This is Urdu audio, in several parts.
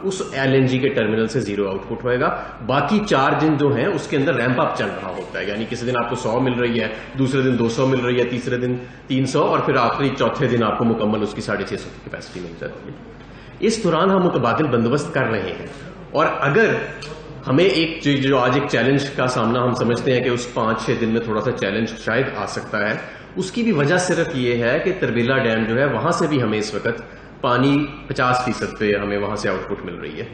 اس LNG کے ٹرمینل سے زیرو آؤٹ پٹ ہوئے گا. باقی 4 دن جو ہیں اس کے اندر ریمپ اپ چل رہا ہوتا ہے, یعنی کسی دن آپ کو 100 مل رہی ہے, دوسرے دن 200 مل رہی ہے, تیسرے دن 300 اور پھر آخری چوتھے دن آپ کو مکمل اس کی 650 کی کیپیسٹی مل جاتی ہے. اس دوران ہم متبادل بندوبست کر رہے ہیں, اور اگر ہمیں ایک جو آج ایک چیلنج کا سامنا ہم سمجھتے ہیں کہ اس 5-6 دن میں تھوڑا سا چیلنج شاید آ سکتا ہے, اس کی بھی وجہ صرف یہ ہے کہ تربیلا ڈیم جو ہے وہاں سے بھی ہمیں اس وقت پانی 50% پہ ہمیں وہاں سے آؤٹ پٹ مل رہی ہے.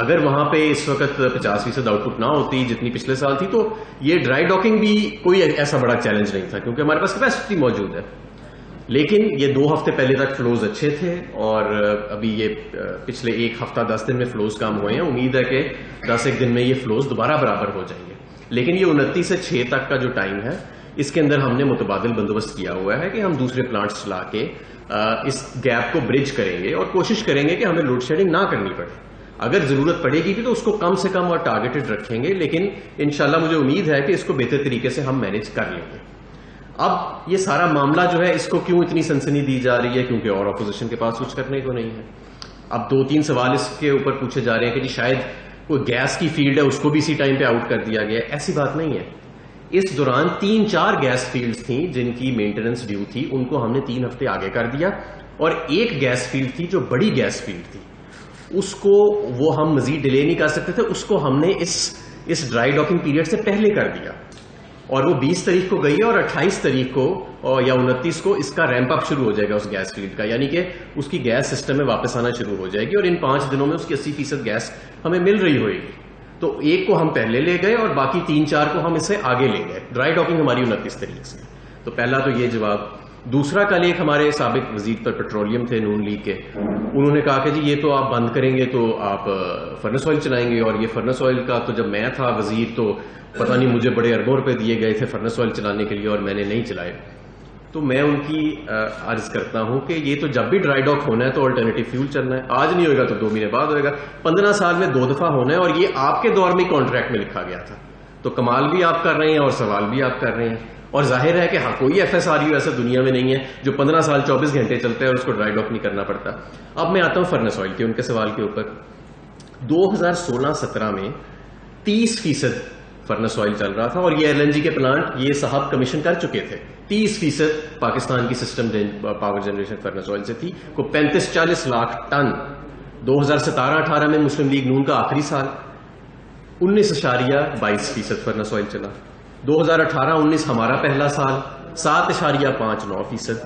اگر وہاں پہ اس وقت 50% آؤٹ پٹ نہ ہوتی جتنی پچھلے سال تھی, تو یہ ڈرائی ڈاکنگ بھی کوئی ایسا بڑا چیلنج نہیں تھا, کیونکہ ہمارے پاس کیپیسٹی موجود ہے. لیکن یہ 2 ہفتے پہلے تک فلوز اچھے تھے, اور ابھی یہ پچھلے 1 ہفتہ 10 دن میں فلوز کم ہوئے ہیں. امید ہے کہ 10-1 دن میں یہ فلوز دوبارہ برابر ہو جائیں گے. لیکن یہ 29 سے 6 تک کا جو ٹائم ہے, اس کے اندر ہم نے متبادل بندوبست کیا ہوا ہے کہ ہم دوسرے پلانٹس چلا کے اس گیپ کو برج کریں گے, اور کوشش کریں گے کہ ہمیں لوڈ شیڈنگ نہ کرنی پڑے. اگر ضرورت پڑے گی بھی تو اس کو کم سے کم اور ٹارگیٹڈ رکھیں گے, لیکن انشاءاللہ مجھے امید ہے کہ اس کو بہتر طریقے سے ہم مینیج کر لیں گے. اب یہ سارا معاملہ جو ہے اس کو کیوں اتنی سنسنی دی جا رہی ہے, کیونکہ اور اپوزیشن کے پاس کچھ کرنے کو نہیں ہے. اب 2-3 سوال اس کے اوپر پوچھے جا رہے ہیں کہ جی شاید کوئی گیس کی فیلڈ ہے اس کو بھی اسی ٹائم پہ آؤٹ کر دیا گیا. ایسی بات نہیں ہے. اس دوران 3-4 گیس فیلڈز تھیں جن کی مینٹیننس ڈیو تھی, ان کو ہم نے 3 ہفتے آگے کر دیا, اور ایک گیس فیلڈ تھی جو بڑی گیس فیلڈ تھی, اس کو وہ ہم مزید ڈیلے نہیں کر سکتے تھے, اس کو ہم نے اس ڈرائی ڈاکنگ پیریڈ سے پہلے کر دیا, اور وہ 20 تاریخ کو گئی ہے, اور 28 تاریخ کو یا 29 کو اس کا ریمپ اپ شروع ہو جائے گا اس گیس فیلڈ کا, یعنی کہ اس کی گیس سسٹم میں واپس آنا شروع ہو جائے گی, اور ان 5 دنوں میں اس کی 80% گیس ہمیں مل رہی ہوئے گی. تو ایک کو ہم پہلے لے گئے اور باقی 3-4 کو ہم اس سے آگے لے گئے. ڈرائی ڈاکنگ ہماری 29 تاریخ سے. تو پہلا تو یہ جواب. دوسرا, کل ایک ہمارے سابق وزیر پر پیٹرولیم تھے نون لیگ کے, انہوں نے کہا کہ جی یہ تو آپ بند کریں گے تو آپ فرنس آئل چلائیں گے, اور یہ فرنس آئل کا تو جب میں تھا وزیر تو پتہ نہیں مجھے بڑے اربوں روپے دیے گئے تھے فرنس آئل چلانے کے لیے, اور میں نے نہیں چلائے. تو میں ان کی عرض کرتا ہوں کہ یہ تو جب بھی ڈرائی ڈاک ہونا ہے تو آلٹرنیٹیو فیول چلنا ہے. آج نہیں ہوئے گا تو 2 مہینے بعد ہوئے گا. 15 سال میں 2 دفعہ ہونا ہے, اور یہ آپ کے دور میں کانٹریکٹ میں لکھا گیا تھا. تو کمال بھی آپ کر رہے ہیں اور سوال بھی آپ کر رہے ہیں, اور ظاہر ہے کہ ہاں کوئی FSRU ایسا دنیا میں نہیں ہے جو 15 سال 24 گھنٹے چلتا ہے اور اس کو ڈرائی ڈاک نہیں کرنا پڑتا. اب میں آتا ہوں فرنس آئل کے ان کے سوال کے اوپر. 2016-17 میں 30% فرنس آئل چل رہا تھا, اور یہ LNG کے پلانٹ یہ صاحب کمیشن کر چکے تھے. 30% پاکستان کی system power generation furnace oil سے تھی, کو 35-40 لاکھ ٹن. 2017-18 میں مسلم لیگ نون کا آخری سال 19.22% فرنس آئل چلا. 2018-19 ہمارا پہلا سال 7.59%.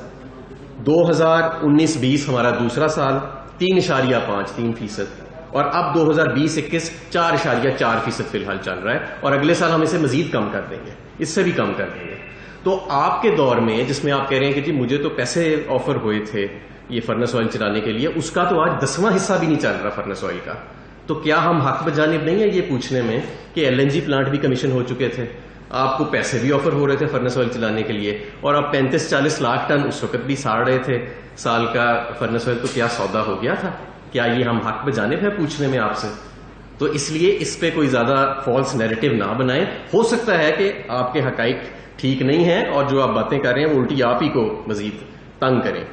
2019-20 ہمارا دوسرا سال 3.53%. اور اب 2020-21 4.4% فی الحال چل رہا ہے, اور اگلے سال ہم اسے مزید کم کر دیں گے, اس سے بھی کم کر دیں گے. تو آپ کے دور میں جس میں آپ کہہ رہے ہیں کہ جی مجھے تو پیسے آفر ہوئے تھے یہ فرنس آئل چلانے کے لیے, اس کا تو آج 10واں حصہ بھی نہیں چل رہا فرنس آئل کا. تو کیا ہم حق بجانب نہیں ہیں یہ پوچھنے میں کہ LNG پلانٹ بھی کمیشن ہو چکے تھے, آپ کو پیسے بھی آفر ہو رہے تھے فرنس آئل چلانے کے لیے, اور اب 35-40 لاکھ ٹن اس وقت بھی ساڑ رہے تھے سال کا فرنس آئل, تو کیا سودا ہو گیا تھا؟ کیا یہ ہم حق بجانب ہے پوچھنے میں آپ سے؟ تو اس لیے اس پہ کوئی زیادہ فالس نیریٹو نہ بنائیں. ہو سکتا ہے کہ آپ کے حقائق ٹھیک نہیں ہیں, اور جو آپ باتیں کر رہے ہیں وہ الٹی آپ ہی کو مزید تنگ کریں.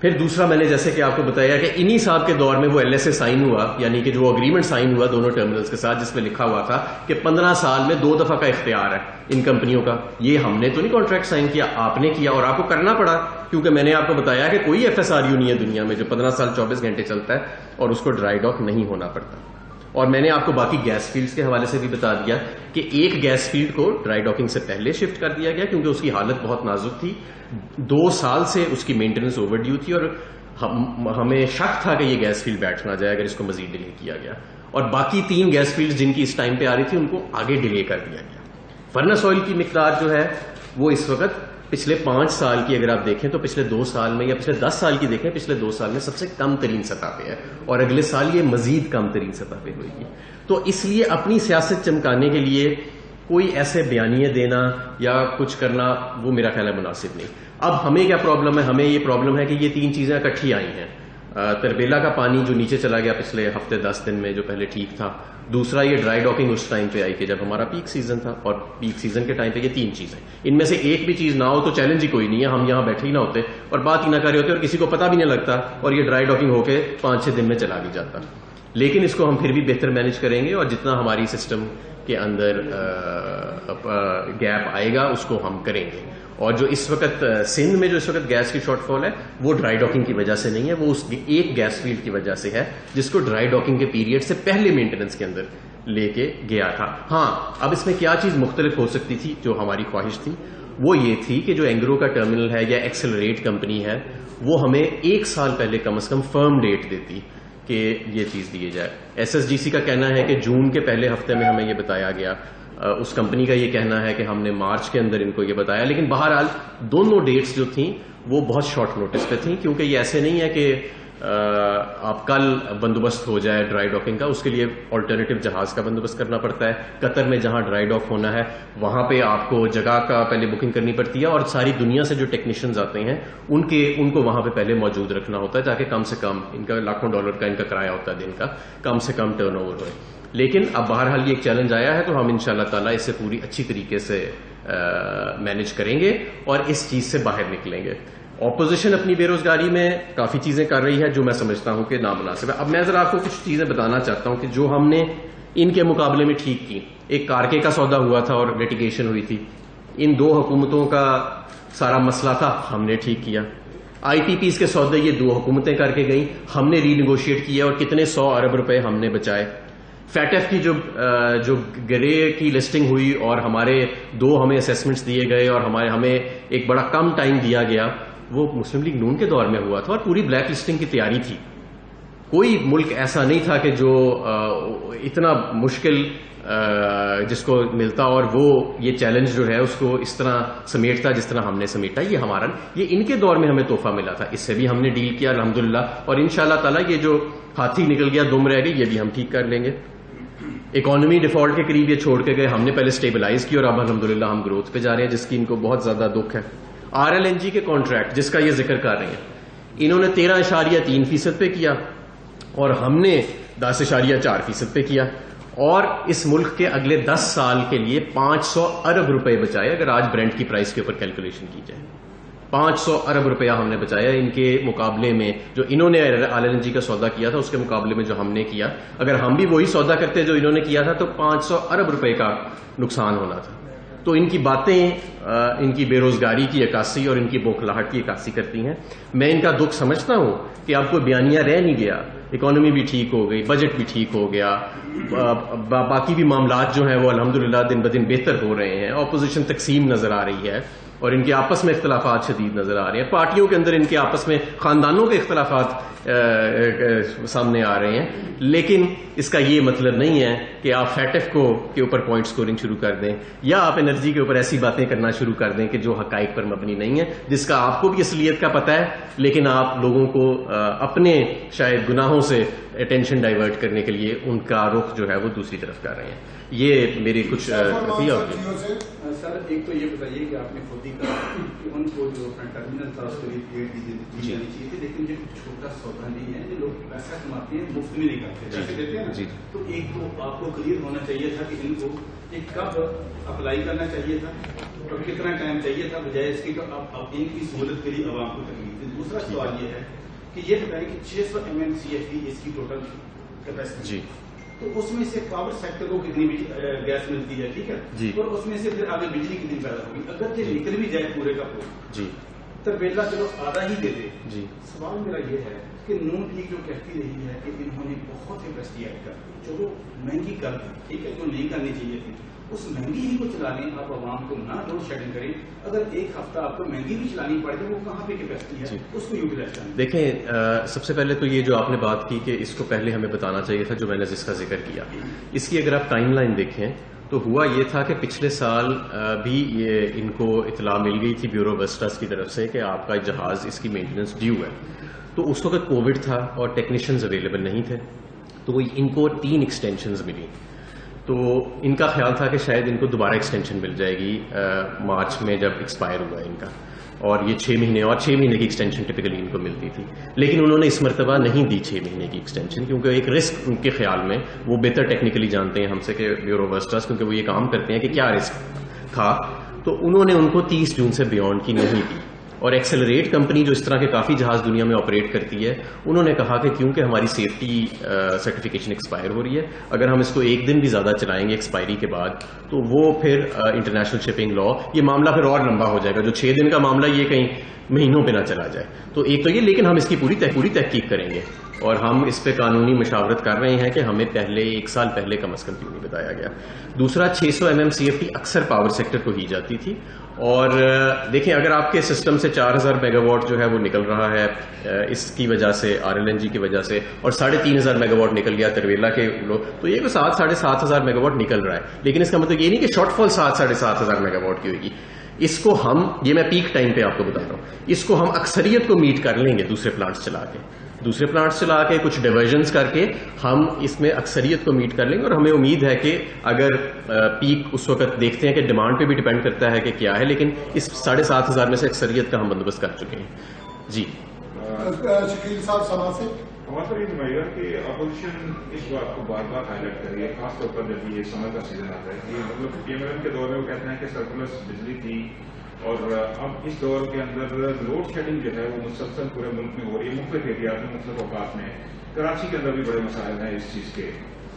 پھر دوسرا, میں نے جیسے کہ آپ کو بتایا کہ انہی صاحب کے دور میں وہ LSA سائن ہوا, یعنی کہ جو اگریمنٹ سائن ہوا دونوں ٹرمینلز کے ساتھ, جس میں لکھا ہوا تھا کہ 15 سال میں 2 دفعہ کا اختیار ہے ان کمپنیوں کا. یہ ہم نے تو نہیں کانٹریکٹ سائن کیا, آپ نے کیا, اور آپ کو کرنا پڑا, کیونکہ میں نے آپ کو بتایا کہ کوئی FSRU نہیں ہے دنیا میں جو 15 سال 24 گھنٹے چلتا ہے اور اس کو ڈرائی ڈاک نہیں ہونا پڑتا. اور میں نے آپ کو باقی گیس فیلڈز کے حوالے سے بھی بتا دیا کہ ایک گیس فیلڈ کو ڈرائی ڈاکنگ سے پہلے شفٹ کر دیا گیا, کیونکہ اس کی حالت بہت نازک تھی. 2 سال سے اس کی مینٹیننس اوور ڈیو تھی, اور ہمیں شک تھا کہ یہ گیس فیلڈ بیٹھ نہ جائے اگر اس کو مزید ڈیلے کیا گیا. اور باقی 3 گیس فیلڈ جن کی اس ٹائم پہ آ رہی تھی ان کو آگے ڈیلے کر دیا گیا. فرنس آئل کی مقدار جو ہے وہ اس وقت پچھلے 5 سال کی اگر آپ دیکھیں تو پچھلے 2 سال میں, یا پچھلے 10 سال کی دیکھیں, پچھلے 2 سال میں سب سے کم ترین سطح پہ ہے, اور اگلے سال یہ مزید کم ترین سطح پہ ہوئے گی. تو اس لیے اپنی سیاست چمکانے کے لیے کوئی ایسے بیانیے دینا یا کچھ کرنا وہ میرا خیال ہے مناسب نہیں. اب ہمیں کیا پرابلم ہے؟ ہمیں یہ پرابلم ہے کہ یہ 3 چیزیں اکٹھی آئی ہیں. تربیلا کا پانی جو نیچے چلا گیا پچھلے ہفتے 10 دن میں جو پہلے ٹھیک تھا, دوسرا یہ ڈرائی ڈاکنگ اس ٹائم پہ آئی کہ جب ہمارا پیک سیزن تھا, اور پیک سیزن کے ٹائم پہ یہ 3 چیزیں, ان میں سے ایک بھی چیز نہ ہو تو چیلنج ہی کوئی نہیں ہے, ہم یہاں بیٹھے ہی نہ ہوتے اور بات ہی نہ کر رہے ہوتے, اور کسی کو پتہ بھی نہیں لگتا, اور یہ ڈرائی ڈاکنگ ہو کے 5-6 دن میں چلا بھی جاتا. لیکن اس کو ہم پھر بھی بہتر مینج کریں گے، اور جتنا ہماری سسٹم کے اندر گیپ آئے گا اس کو ہم کریں گے. اور جو اس وقت سندھ میں جو اس وقت گیس کی شارٹ فال ہے وہ ڈرائی ڈاکنگ کی وجہ سے نہیں ہے، وہ اس ایک گیس فیلڈ کی وجہ سے ہے جس کو ڈرائی ڈاکنگ کے پیریڈ سے پہلے مینٹیننس کے اندر لے کے گیا تھا. ہاں اب اس میں کیا چیز مختلف ہو سکتی تھی جو ہماری خواہش تھی وہ یہ تھی کہ جو اینگرو کا ٹرمینل ہے یا ایکسلریٹ کمپنی ہے وہ ہمیں 1 سال پہلے کم از کم فرم ڈیٹ دیتی کہ یہ چیز دی جائے. ایس ایس ڈی سی کا کہنا ہے کہ جون کے پہلے ہفتے میں ہمیں یہ بتایا گیا، اس کمپنی کا یہ کہنا ہے کہ ہم نے مارچ کے اندر ان کو یہ بتایا، لیکن بہرحال دونوں ڈیٹس جو تھیں وہ بہت شارٹ نوٹس پہ تھیں، کیونکہ یہ ایسے نہیں ہے کہ آپ کل بندوبست ہو جائے ڈرائی ڈاکنگ کا، اس کے لیے آلٹرنیٹیو جہاز کا بندوبست کرنا پڑتا ہے. قطر میں جہاں ڈرائی ڈاک ہونا ہے وہاں پہ آپ کو جگہ کا پہلے بکنگ کرنی پڑتی ہے، اور ساری دنیا سے جو ٹیکنیشینز آتے ہیں ان کو وہاں پہ پہلے موجود رکھنا ہوتا ہے تاکہ کم سے کم ان کا لاکھوں ڈالر کا ان کا کرایہ ہوتا ہے دن کا، کم سے کم ٹرن اوور ہوئے. لیکن اب بہرحال یہ ایک چیلنج آیا ہے تو ہم انشاءاللہ تعالیٰ اس سے پوری اچھی طریقے سے مینج کریں گے اور اس چیز سے باہر نکلیں گے. اپوزیشن اپنی بے روزگاری میں کافی چیزیں کر رہی ہے جو میں سمجھتا ہوں کہ نامناسب ہے. اب میں ذرا آپ کو کچھ چیزیں بتانا چاہتا ہوں کہ جو ہم نے ان کے مقابلے میں ٹھیک کی. ایک کارکے کا سودا ہوا تھا اور لیٹیگیشن ہوئی تھی، ان 2 حکومتوں کا سارا مسئلہ تھا، ہم نے ٹھیک کیا. آئی ٹی پیز کے سودے یہ 2 حکومتیں کر کے گئیں، ہم نے ری نیگوشیٹ کیا اور کتنے 100 ارب روپے ہم نے بچائے. فیٹ ایف کی جو گرے کی لسٹنگ ہوئی اور ہمارے 2 ہمیں اسیسمنٹس دیے گئے اور ہمیں ایک بڑا کم ٹائم دیا گیا، وہ مسلم لیگ نون کے دور میں ہوا تھا اور پوری بلیک لسٹنگ کی تیاری تھی. کوئی ملک ایسا نہیں تھا کہ جو اتنا مشکل جس کو ملتا اور وہ یہ چیلنج جو ہے اس کو اس طرح سمیٹتا جس طرح ہم نے سمیٹا. یہ ان کے دور میں ہمیں تحفہ ملا تھا، اس سے بھی ہم نے ڈیل کیا الحمدللہ، اور انشاءاللہ تعالی یہ جو ہاتھی نکل گیا دم رہ گئی یہ بھی ہم ٹھیک کر لیں گے. اکانومی ڈیفالٹ کے قریب یہ چھوڑ کے گئے، ہم نے پہلے سٹیبلائز کی اور اب الحمدللہ ہم گروتھ پہ جا رہے ہیں جس کی ان کو بہت زیادہ دکھ ہے. آر ایل این جی کے کانٹریکٹ جس کا یہ ذکر کر رہے ہیں، انہوں نے 13.3% پہ کیا اور ہم نے 10.4% پہ کیا، اور اس ملک کے اگلے 10 سال کے لیے 500 ارب روپے بچائے. اگر آج برینٹ کی پرائس کے اوپر کیلکولیشن کی جائے 500 ارب روپیہ ہم نے بچایا ان کے مقابلے میں. جو انہوں نے آر ایل این جی کا سودا کیا تھا اس کے مقابلے میں جو ہم نے کیا، اگر ہم بھی وہی سودا کرتے جو انہوں نے کیا تھا تو 500 ارب روپے کا نقصان ہونا تھا. تو ان کی باتیں ان کی بے روزگاری کی عکاسی اور ان کی بوکھلاہٹ کی عکاسی کرتی ہیں. میں ان کا دکھ سمجھتا ہوں کہ اب کوئی بیانیہ رہ نہیں گیا، اکانومی بھی ٹھیک ہو گئی، بجٹ بھی ٹھیک ہو گیا، باقی بھی معاملات جو ہیں وہ الحمدللہ دن بدن بہتر ہو رہے ہیں. اپوزیشن تقسیم نظر آ رہی ہے اور ان کے آپس میں اختلافات شدید نظر آ رہے ہیں. پارٹیوں کے اندر ان کے آپس میں خاندانوں کے اختلافات سامنے آ رہے ہیں. لیکن اس کا یہ مطلب نہیں ہے کہ آپ فیٹ ایف کے اوپر پوائنٹ سکورنگ شروع کر دیں یا آپ انرجی کے اوپر ایسی باتیں کرنا شروع کر دیں کہ جو حقائق پر مبنی نہیں ہے، جس کا آپ کو بھی اصلیت کا پتہ ہے لیکن آپ لوگوں کو اپنے شاید گناہوں سے اٹینشن ڈائیورٹ کرنے کے لیے ان کا رخ جو ہے وہ دوسری طرف کر رہے ہیں. یہ میری کچھ سر ایک تو یہ بتائیے کہ آپ نے خود ہی کہا کہ ان کو جو اپنا ٹرمینل تھا اس کے لیے دی جانی چاہیے تھی، لیکن یہ چھوٹا سودا نہیں ہے، جو لوگ پیسہ کماتے ہیں مفت میں نہیں کرتے، پیسے دیتے ہیں. تو ایک تو آپ کو کلیئر ہونا چاہیے تھا کہ ان کو کب اپلائی کرنا چاہیے تھا اور کتنا ٹائم چاہیے تھا، بجائے اس کے کہ آپ ان کی سہولت کے لیے عوام کو تکلیف دیں. دوسرا سوال یہ ہے کہ یہ بتائیں کہ 600 MMCFD اس کی ٹوٹل کیپیسٹی، تو اس میں سے پاور سیکٹر کو کتنی گیس ملتی ہے، ٹھیک ہے، اور اس میں سے پھر آگے بجلی کتنی پیدا ہوگی. اگر یہ نکل بھی جائے پورے کا پورا تو بیلا چلو آدھا ہی دے دے. سوال میرا یہ ہے کہ نون لیگ جو کہتی رہی ہے کہ انہوں نے بہت کیپیسٹی ایڈ کر دی، چلو مہنگی کر دی، ٹھیک ہے، جو نہیں کرنی چاہیے تھی اس مہنگی ہی کو چلا لیں. آپ عوام کو نہ لوڈ شیڈنگ کریں. اگر ایک ہفتہ آپ کو مہنگی بھی چلانی پڑے تو وہ کہاں پہ کیپیسٹی ہے، اس کو یوٹیلائز کریں. دیکھیں سب سے پہلے تو یہ جو آپ نے بات کی کہ اس کو پہلے ہمیں بتانا چاہیے تھا، جو میں نے جس کا ذکر کیا، اس کی اگر آپ ٹائم لائن دیکھیں تو ہوا یہ تھا کہ پچھلے سال بھی یہ ان کو اطلاع مل گئی تھی بیورو ویسٹاس کی طرف سے کہ آپ کا جہاز اس کی مینٹیننس ڈیو ہے. تو اس وقت کووڈ تھا اور ٹیکنیشینز اویلیبل نہیں تھے، تو ان کو 3 ایکسٹینشنز ملی. تو ان کا خیال تھا کہ شاید ان کو دوبارہ ایکسٹینشن مل جائے گی مارچ میں جب ایکسپائر ہوا ان کا، اور یہ 6 مہینے اور 6 مہینے کی ایکسٹینشن ٹپکلی ان کو ملتی تھی. لیکن انہوں نے اس مرتبہ نہیں دی 6 مہینے کی ایکسٹینشن، کیونکہ ایک رسک ان کے خیال میں، وہ بہتر ٹیکنیکلی جانتے ہیں ہم سے کہ بیورو ویسٹاس، کیونکہ وہ یہ کام کرتے ہیں کہ کیا رسک تھا. تو انہوں نے ان کو 30 جون سے بیونڈ کی نہیں دی. اور ایکسلریٹ کمپنی جو اس طرح کے کافی جہاز دنیا میں آپریٹ کرتی ہے، انہوں نے کہا کہ کیونکہ ہماری سیفٹی سرٹیفکیشن ایکسپائر ہو رہی ہے، اگر ہم اس کو ایک دن بھی زیادہ چلائیں گے ایکسپائری کے بعد تو وہ پھر انٹرنیشنل شپنگ لا یہ معاملہ پھر اور لمبا ہو جائے گا. جو 6 دن کا معاملہ یہ کہیں مہینوں پہ نہ چلا جائے. تو ایک تو یہ، لیکن ہم اس کی پوری تحقیق کریں گے اور ہم اس پہ قانونی مشاورت کر رہے ہیں کہ ہمیں پہلے 1 سال پہلے کم از کم کیوں نہیں بتایا گیا. دوسرا 600 MMCFD اکثر پاور سیکٹر کو ہی جاتی تھی. اور دیکھیں اگر آپ کے سسٹم سے 4000 میگا واٹ جو ہے وہ نکل رہا ہے اس کی وجہ سے، RLNG کی وجہ سے، اور 3500 میگا واٹ نکل گیا ترویلا کے لوگ، تو یہ کوئی 7-7.5 میگا واٹ نکل رہا ہے. لیکن اس کا مطلب یہ نہیں کہ شارٹ فال 7-7.5 میگا واٹ کی ہوگی. اس کو ہم، یہ میں پیک ٹائم پہ آپ کو بتا رہا ہوں، اس کو ہم اکثریت کو میٹ کر لیں گے دوسرے پلانٹس چلا کے کچھ ڈیورژنس کر کے ہم اس میں اکثریت کو میٹ کر لیں گے. اور ہمیں امید ہے کہ اگر پیک اس وقت دیکھتے ہیں کہ ڈیمانڈ پہ بھی ڈیپینڈ کرتا ہے کہ کیا ہے، لیکن اس 7,500 میں سے اکثریت کا ہم بندوبست کر چکے ہیں. جی شکیل صاحب سما سے ہمارا یہ نمائندہ کہ اپوزیشن اس بات کو بار بار ہائی لائٹ کر رہی ہے، خاص طور پر جب یہ سمر کا سیزن آتا ہے کہ مطلب PMLN کے دور میں وہ کہتے ہیں کہ سرپلس بجلی تھی، اور اب اس دور کے اندر لوڈ شیڈنگ جو ہے وہ مسلسل پورے ملک میں ہو رہی ہے، مختلف ایریاز میں، مختلف اوقات میں. کراچی کے اندر بھی بڑے مسائل ہیں اس چیز کے.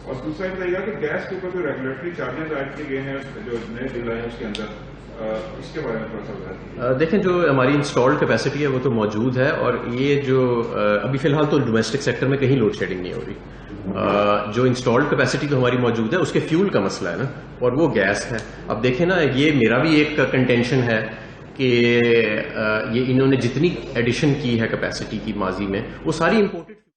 اور دوسرا یہ بتائیے گا کہ گیس کے اوپر جو ریگولیٹری چارجز عائد کیے گئے ہیں، جو نئے بل آئے ہیں اس کے اندر، اس کے بارے میں تھوڑا سا بتائیے. دیکھیں جو ہماری انسٹالڈ کیپیسٹی ہے وہ تو موجود ہے، اور یہ جو ابھی فی الحال تو ڈومیسٹک سیکٹر میں کہیں لوڈ شیڈنگ نہیں ہو رہی. جو انسٹالڈ کیپیسٹی تو ہماری موجود ہے اس کے فیول کا مسئلہ ہے نا، اور وہ گیس ہے. اب دیکھیں نا، یہ میرا بھی ایک کنٹینشن ہے کہ یہ انہوں نے جتنی ایڈیشن کی ہے کیپیسٹی کی ماضی میں، وہ ساری امپورٹڈ